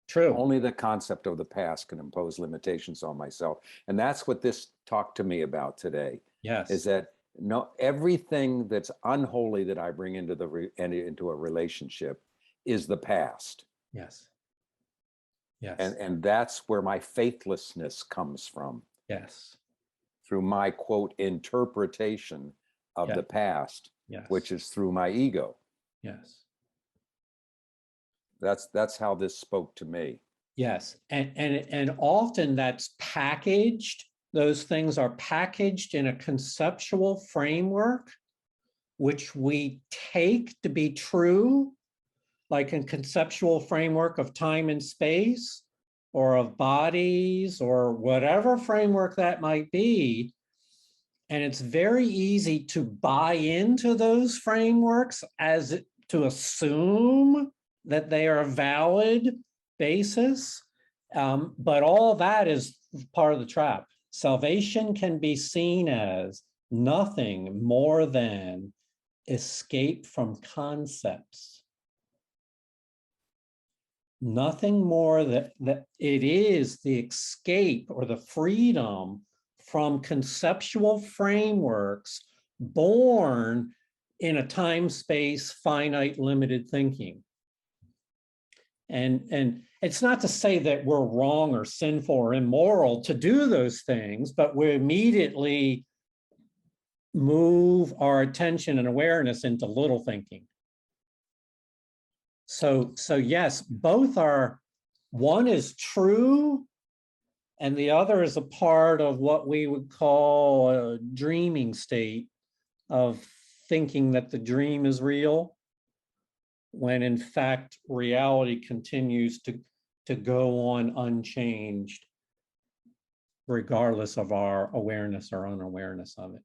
True.
Only the concept of the past can impose limitations on myself. And that's what this talked to me about today.
Yes.
Is that everything that's unholy that I bring into a relationship is the past.
Yes. Yes.
And that's where my faithlessness comes from.
Yes.
Through my, quote, interpretation of the past,
yes.
which is through my ego.
Yes.
That's how this spoke to me.
Yes. And often that's packaged. Those things are packaged in a conceptual framework, which we take to be true, like a conceptual framework of time and space, or of bodies, or whatever framework that might be. And it's very easy to buy into those frameworks as to assume that they are a valid basis. But all that is part of the trap. Salvation can be seen as nothing more than escape from concepts. Nothing more that it is the escape or the freedom from conceptual frameworks born in a time, space, finite, limited thinking. And it's not to say that we're wrong or sinful or immoral to do those things, but we immediately move our attention and awareness into little thinking. So yes, both are, one is true and the other is a part of what we would call a dreaming state of thinking that the dream is real, when in fact reality continues to go on unchanged, regardless of our awareness or unawareness of it.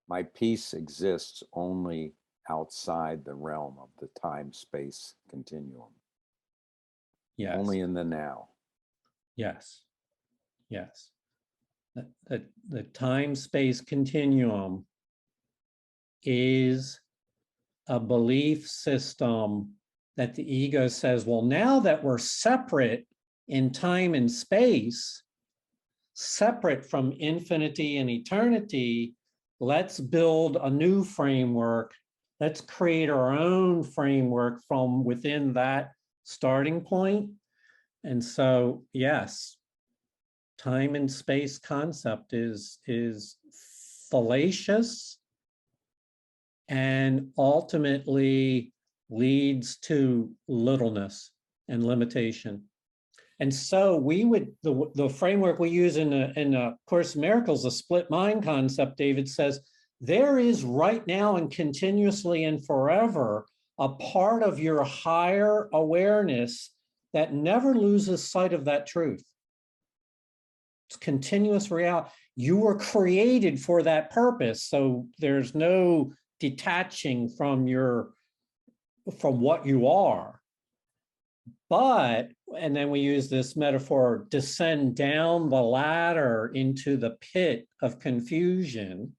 My peace exists only outside the realm of the time-space continuum.
Yes.
Only in the now.
Yes. Yes. The time-space continuum is a belief system that the ego says, well, now that we're separate in time and space, separate from infinity and eternity, let's build a new framework. Let's create our own framework from within that starting point. And so, yes, time and space concept is fallacious and ultimately leads to littleness and limitation. And so we would, the framework we use in the Course in Miracles, the split mind concept, David says, there is right now and continuously and forever a part of your higher awareness that never loses sight of that truth. It's continuous reality. You were created for that purpose. So there's no detaching from what you are. But, and then we use this metaphor, descend down the ladder into the pit of confusion.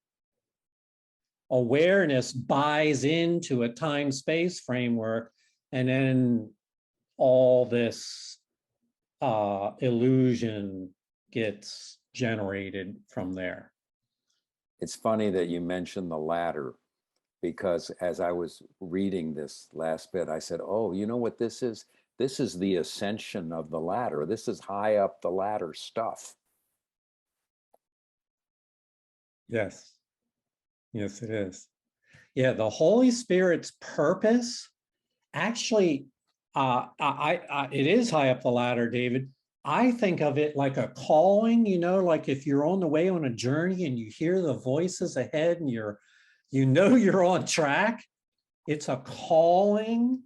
Awareness buys into a time-space framework, and then all this illusion gets generated from there.
It's funny that you mentioned the ladder, because as I was reading this last bit, I said, oh, you know what this is? This is the ascension of the ladder. This is high up the ladder stuff.
Yes. Yes, it is. Yeah, the Holy Spirit's purpose actually, it is high up the ladder, David. I think of it like a calling, you know, like if you're on the way on a journey and you hear the voices ahead and you're on track, it's a calling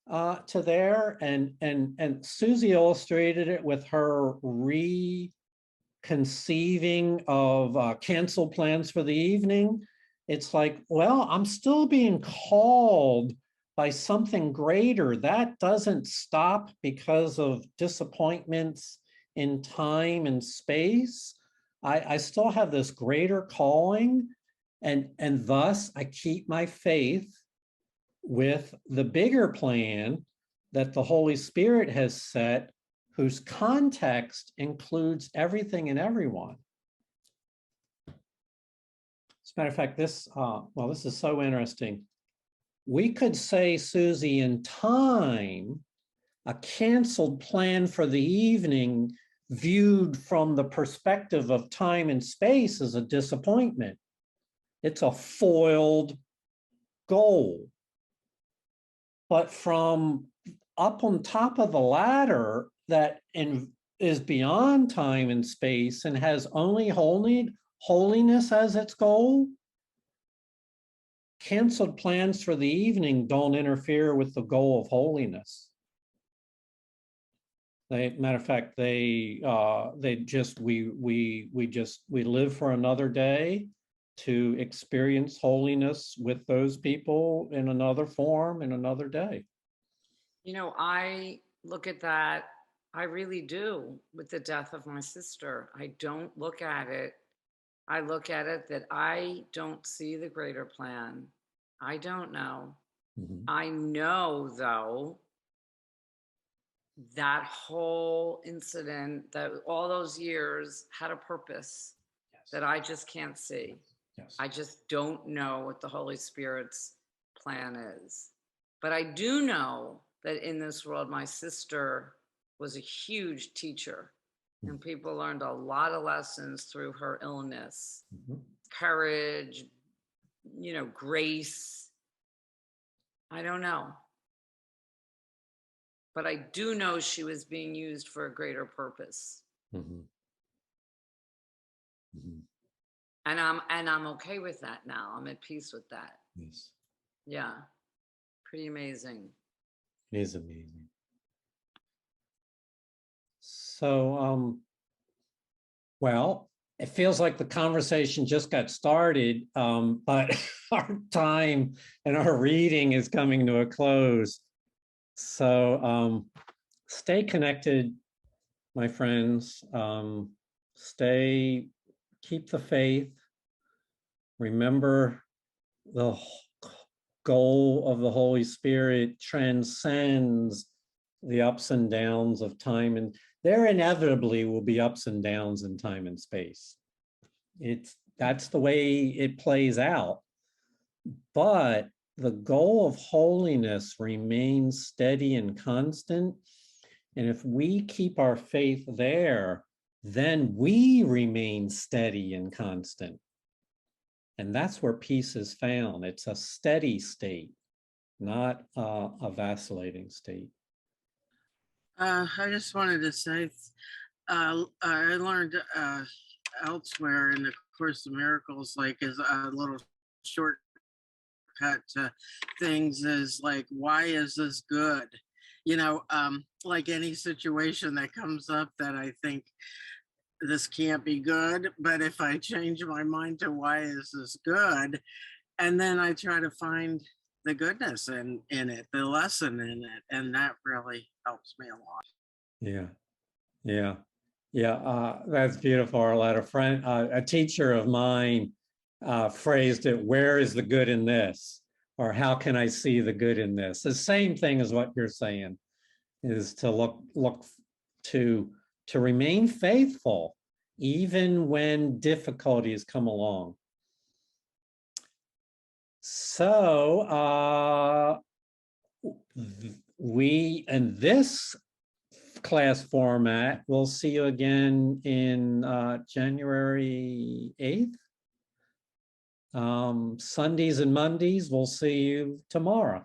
to there. And Susie illustrated it with her reconceiving of canceled plans for the evening. It's like, well, I'm still being called by something greater. That doesn't stop because of disappointments in time and space. I still have this greater calling, and thus I keep my faith with the bigger plan that the Holy Spirit has set, whose context includes everything and everyone. As a matter of fact, this is so interesting. We could say, Susie, in time, a canceled plan for the evening viewed from the perspective of time and space is a disappointment. It's a foiled goal. But from up on top of the ladder that is beyond time and space and has only holiness as its goal, canceled plans for the evening don't interfere with the goal of holiness. Matter of fact, we live for another day to experience holiness with those people in another form, in another day.
You know, I look at that, I really do, with the death of my sister. I don't look at it. I look at it that I don't see the greater plan. I don't know.
Mhm.
I know, though, that whole incident, that all those years had a purpose that I just can't see.
Yes.
I just don't know what the Holy Spirit's plan is. But I do know that in this world, my sister was a huge teacher, and people learned a lot of lessons through her illness,
Mhm.
courage, you know, grace. I don't know. But I do know she was being used for a greater purpose.
Mhm. Mhm.
And I'm okay with that now. I'm at peace with that.
Yes,
Yeah. Pretty amazing.
it is amazing. So, well, it feels like the conversation just got started, but our time and our reading is coming to a close. So, stay connected, my friends. Keep the faith. Remember, the goal of the Holy Spirit transcends the ups and downs of time, and there inevitably will be ups and downs in time and space. That's the way it plays out. But the goal of holiness remains steady and constant. And if we keep our faith there, then we remain steady and constant. And that's where peace is found. It's a steady state, not a vacillating state.
I just wanted to say, I learned elsewhere in the Course of Miracles, like as a little shortcut to things is like, why is this good? You know, like any situation that comes up that I think this can't be good, but if I change my mind to why is this good, and then I try to find the goodness in it, the lesson in it, and that really helps me a lot.
Yeah, yeah, yeah. That's beautiful, Arlette. A teacher of mine phrased it, "Where is the good in this?" Or "How can I see the good in this?" The same thing as what you're saying is to look to remain faithful even when difficulties come along. So we in this class format, we'll see you again in January 8th. Sundays and Mondays, we'll see you tomorrow.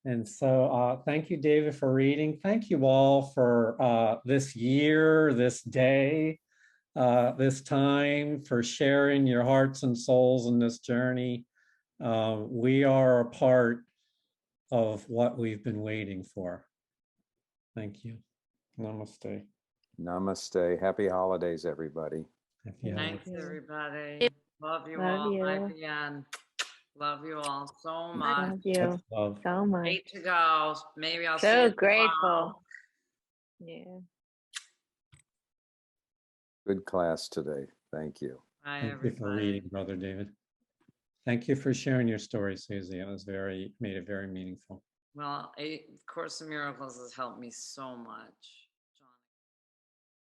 And so thank you, David, for reading. Thank you all for this year, this day, this time, for sharing your hearts and souls in this journey. We are a part of what we've been waiting for. Thank you. Namaste.
Namaste. Happy holidays, everybody.
Happy
Thanks,
holidays.
everybody. Love you
Love
all. Bye,
you.
Vivian. Love you all so much.
Love you
Much love.
so much.
Hate to go. Maybe I'll see
So
you
grateful.
tomorrow.
Yeah.
Good class today. Thank you.
Bye,
Thank you for
everybody.
reading, Brother David. Thank you for sharing your story, Susie. It was made it very meaningful.
Well, Course in Miracles has helped me so much.